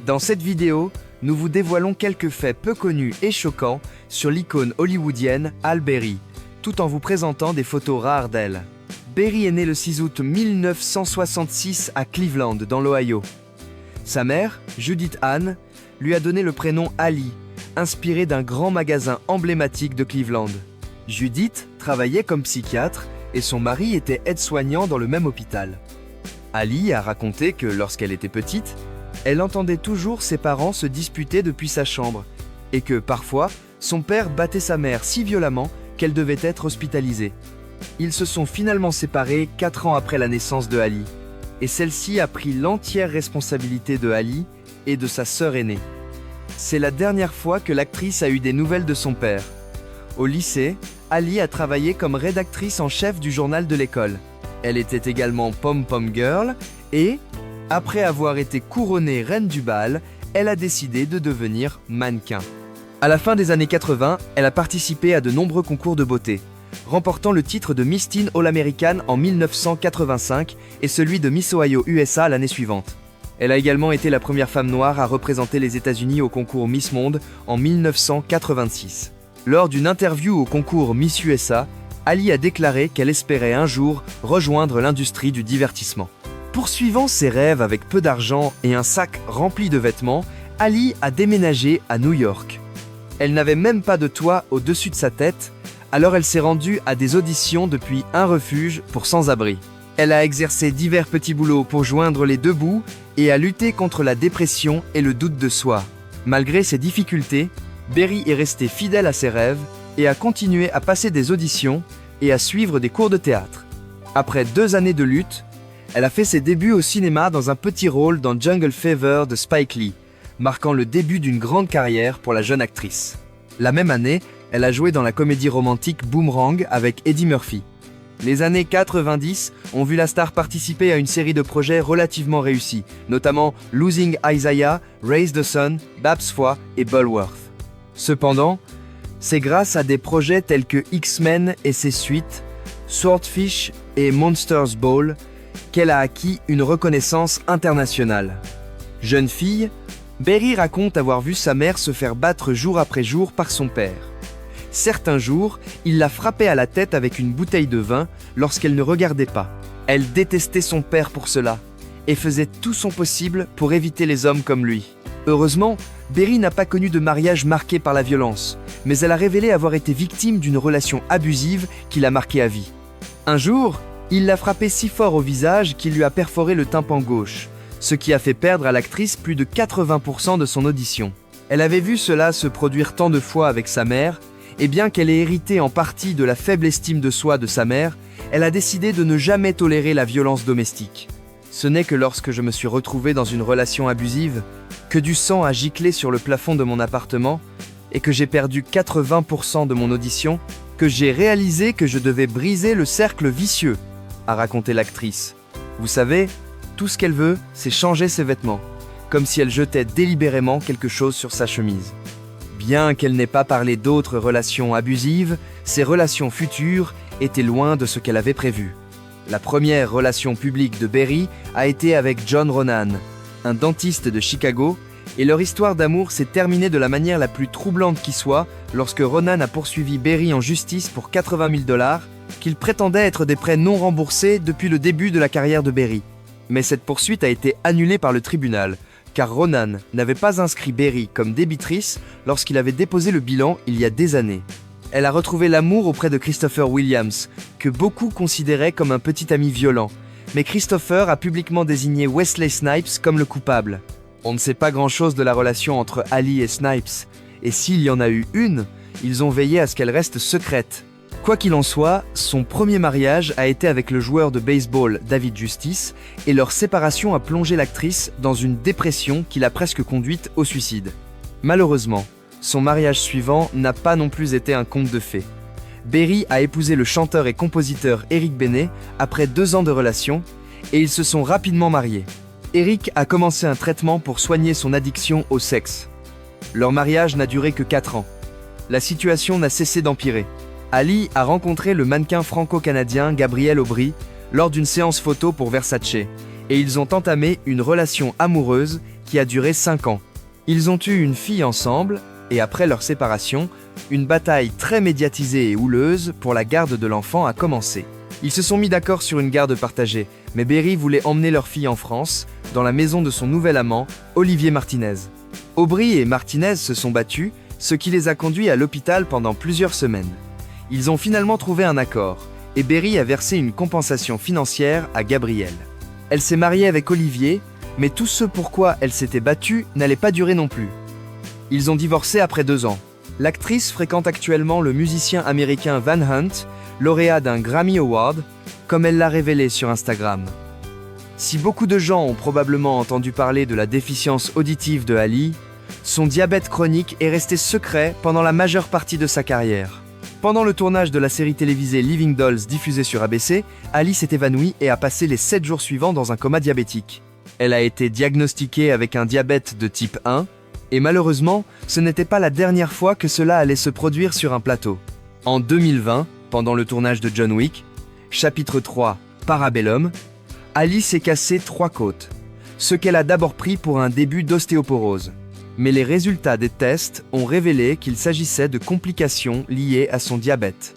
Dans cette vidéo, nous vous dévoilons quelques faits peu connus et choquants sur l'icône hollywoodienne Halle Berry, tout en vous présentant des photos rares d'elle. Berry est née le 6 août 1966 à Cleveland, dans l'Ohio. Sa mère, Judith Ann, lui a donné le prénom Ali, inspiré d'un grand magasin emblématique de Cleveland. Judith travaillait comme psychiatre et son mari était aide-soignant dans le même hôpital. Ali a raconté que lorsqu'elle était petite, elle entendait toujours ses parents se disputer depuis sa chambre et que, parfois, son père battait sa mère si violemment qu'elle devait être hospitalisée. Ils se sont finalement séparés 4 ans après la naissance de Ali, et celle-ci a pris l'entière responsabilité de Ali et de sa sœur aînée. C'est la dernière fois que l'actrice a eu des nouvelles de son père. Au lycée, Ali a travaillé comme rédactrice en chef du journal de l'école. Elle était également pom-pom girl et, après avoir été couronnée reine du bal, elle a décidé de devenir mannequin. À la fin des années 80, elle a participé à de nombreux concours de beauté, remportant le titre de Miss Teen All-American en 1985 et celui de Miss Ohio USA l'année suivante. Elle a également été la première femme noire à représenter les États-Unis au concours Miss Monde en 1986. Lors d'une interview au concours Miss USA, Ali a déclaré qu'elle espérait un jour rejoindre l'industrie du divertissement. Poursuivant ses rêves avec peu d'argent et un sac rempli de vêtements, Ali a déménagé à New York. Elle n'avait même pas de toit au-dessus de sa tête, alors elle s'est rendue à des auditions depuis un refuge pour sans-abri. Elle a exercé divers petits boulots pour joindre les deux bouts et a lutté contre la dépression et le doute de soi. Malgré ces difficultés, Berry est restée fidèle à ses rêves et a continué à passer des auditions et à suivre des cours de théâtre. Après 2 années de lutte, elle a fait ses débuts au cinéma dans un petit rôle dans Jungle Fever de Spike Lee, marquant le début d'une grande carrière pour la jeune actrice. La même année, elle a joué dans la comédie romantique Boomerang avec Eddie Murphy. Les années 90 ont vu la star participer à une série de projets relativement réussis, notamment Losing Isaiah, Raise the Sun, Babs Foy et Bulworth. Cependant, c'est grâce à des projets tels que X-Men et ses suites, Swordfish et Monsters Ball, qu'elle a acquis une reconnaissance internationale. Jeune fille, Berry raconte avoir vu sa mère se faire battre jour après jour par son père. Certains jours, il la frappait à la tête avec une bouteille de vin lorsqu'elle ne regardait pas. Elle détestait son père pour cela et faisait tout son possible pour éviter les hommes comme lui. Heureusement, Berry n'a pas connu de mariage marqué par la violence, mais elle a révélé avoir été victime d'une relation abusive qui l'a marquée à vie. Un jour, il l'a frappée si fort au visage qu'il lui a perforé le tympan gauche, ce qui a fait perdre à l'actrice plus de 80% de son audition. Elle avait vu cela se produire tant de fois avec sa mère, et bien qu'elle ait hérité en partie de la faible estime de soi de sa mère, elle a décidé de ne jamais tolérer la violence domestique. Ce n'est que lorsque je me suis retrouvé dans une relation abusive, que du sang a giclé sur le plafond de mon appartement, et que j'ai perdu 80% de mon audition, que j'ai réalisé que je devais briser le cercle vicieux, a raconté l'actrice. Vous savez, tout ce qu'elle veut, c'est changer ses vêtements, comme si elle jetait délibérément quelque chose sur sa chemise. Bien qu'elle n'ait pas parlé d'autres relations abusives, ses relations futures étaient loin de ce qu'elle avait prévu. La première relation publique de Berry a été avec John Ronan, un dentiste de Chicago, et leur histoire d'amour s'est terminée de la manière la plus troublante qui soit lorsque Ronan a poursuivi Berry en justice pour 80 000 $, qu'il prétendait être des prêts non remboursés depuis le début de la carrière de Berry. Mais cette poursuite a été annulée par le tribunal, car Ronan n'avait pas inscrit Berry comme débitrice lorsqu'il avait déposé le bilan il y a des années. Elle a retrouvé l'amour auprès de Christopher Williams, que beaucoup considéraient comme un petit ami violent, mais Christopher a publiquement désigné Wesley Snipes comme le coupable. On ne sait pas grand-chose de la relation entre Ali et Snipes, et s'il y en a eu une, ils ont veillé à ce qu'elle reste secrète. Quoi qu'il en soit, son premier mariage a été avec le joueur de baseball David Justice, et leur séparation a plongé l'actrice dans une dépression qui l'a presque conduite au suicide. Malheureusement, son mariage suivant n'a pas non plus été un conte de fées. Berry a épousé le chanteur et compositeur Eric Benet après 2 ans de relation, et ils se sont rapidement mariés. Eric a commencé un traitement pour soigner son addiction au sexe. Leur mariage n'a duré que 4 ans. La situation n'a cessé d'empirer. Ali a rencontré le mannequin franco-canadien Gabriel Aubry lors d'une séance photo pour Versace, et ils ont entamé une relation amoureuse qui a duré 5 ans. Ils ont eu une fille ensemble, et après leur séparation, une bataille très médiatisée et houleuse pour la garde de l'enfant a commencé. Ils se sont mis d'accord sur une garde partagée, mais Berry voulait emmener leur fille en France, dans la maison de son nouvel amant, Olivier Martinez. Aubry et Martinez se sont battus, ce qui les a conduits à l'hôpital pendant plusieurs semaines. Ils ont finalement trouvé un accord, et Berry a versé une compensation financière à Gabrielle. Elle s'est mariée avec Olivier, mais tout ce pourquoi elle s'était battue n'allait pas durer non plus. Ils ont divorcé après 2 ans. L'actrice fréquente actuellement le musicien américain Van Hunt, lauréat d'un Grammy Award, comme elle l'a révélé sur Instagram. Si beaucoup de gens ont probablement entendu parler de la déficience auditive de Ali, son diabète chronique est resté secret pendant la majeure partie de sa carrière. Pendant le tournage de la série télévisée Living Dolls diffusée sur ABC, Ali s'est évanouie et a passé les 7 jours suivants dans un coma diabétique. Elle a été diagnostiquée avec un diabète de type 1, et malheureusement, ce n'était pas la dernière fois que cela allait se produire sur un plateau. En 2020, pendant le tournage de John Wick, chapitre 3, Parabellum, Ali s'est cassé 3 côtes, ce qu'elle a d'abord pris pour un début d'ostéoporose. Mais les résultats des tests ont révélé qu'il s'agissait de complications liées à son diabète.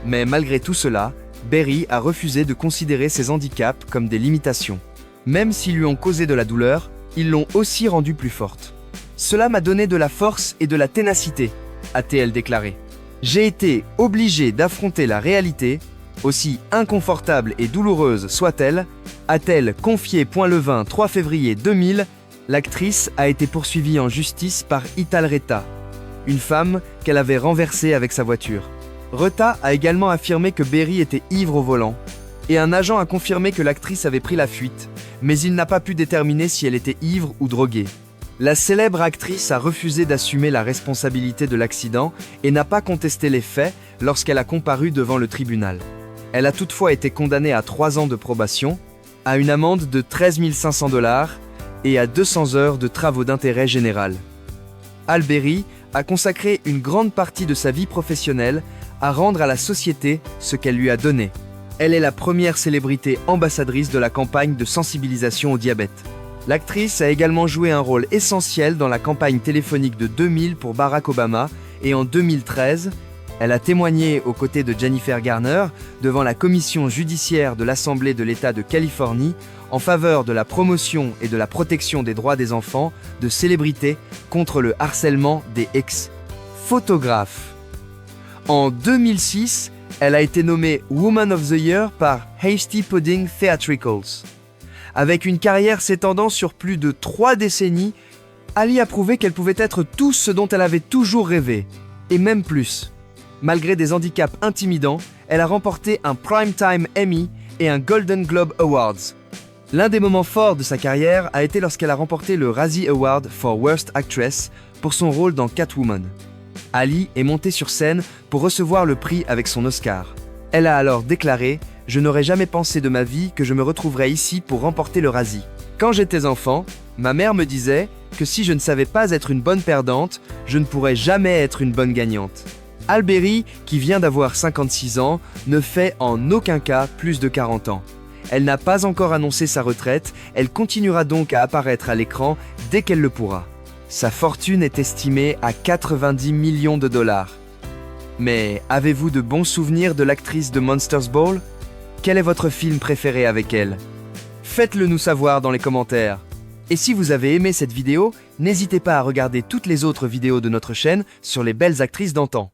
Mais malgré tout cela, Berry a refusé de considérer ses handicaps comme des limitations. Même s'ils lui ont causé de la douleur, ils l'ont aussi rendue plus forte. « Cela m'a donné de la force et de la ténacité », a-t-elle déclaré. « J'ai été obligée d'affronter la réalité, aussi inconfortable et douloureuse soit-elle », a-t-elle confié .le 3 février 2000. L'actrice a été poursuivie en justice par Ital Reta, une femme qu'elle avait renversée avec sa voiture. Reta a également affirmé que Berry était ivre au volant, et un agent a confirmé que l'actrice avait pris la fuite, mais il n'a pas pu déterminer si elle était ivre ou droguée. La célèbre actrice a refusé d'assumer la responsabilité de l'accident et n'a pas contesté les faits lorsqu'elle a comparu devant le tribunal. Elle a toutefois été condamnée à 3 ans de probation, à une amende de 13 500 $ et à 200 heures de travaux d'intérêt général. Berry a consacré une grande partie de sa vie professionnelle à rendre à la société ce qu'elle lui a donné. Elle est la première célébrité ambassadrice de la campagne de sensibilisation au diabète. L'actrice a également joué un rôle essentiel dans la campagne téléphonique de 2000 pour Barack Obama et en 2013, elle a témoigné aux côtés de Jennifer Garner devant la commission judiciaire de l'Assemblée de l'État de Californie en faveur de la promotion et de la protection des droits des enfants de célébrités contre le harcèlement des ex-photographes. En 2006, elle a été nommée Woman of the Year par Hasty Pudding Theatricals. Avec une carrière s'étendant sur plus de 3 décennies, Ali a prouvé qu'elle pouvait être tout ce dont elle avait toujours rêvé, et même plus. Malgré des handicaps intimidants, elle a remporté un Primetime Emmy et un Golden Globe Awards. L'un des moments forts de sa carrière a été lorsqu'elle a remporté le Razzie Award for Worst Actress pour son rôle dans Catwoman. Ali est montée sur scène pour recevoir le prix avec son Oscar. Elle a alors déclaré « Je n'aurais jamais pensé de ma vie que je me retrouverais ici pour remporter le Razzie. Quand j'étais enfant, ma mère me disait que si je ne savais pas être une bonne perdante, je ne pourrais jamais être une bonne gagnante. » Berry, qui vient d'avoir 56 ans, ne fait en aucun cas plus de 40 ans. Elle n'a pas encore annoncé sa retraite, elle continuera donc à apparaître à l'écran dès qu'elle le pourra. Sa fortune est estimée à 90 millions de $. Mais avez-vous de bons souvenirs de l'actrice de Monsters Ball? Quel est votre film préféré avec elle? Faites-le nous savoir dans les commentaires. Et si vous avez aimé cette vidéo, n'hésitez pas à regarder toutes les autres vidéos de notre chaîne sur les belles actrices d'antan.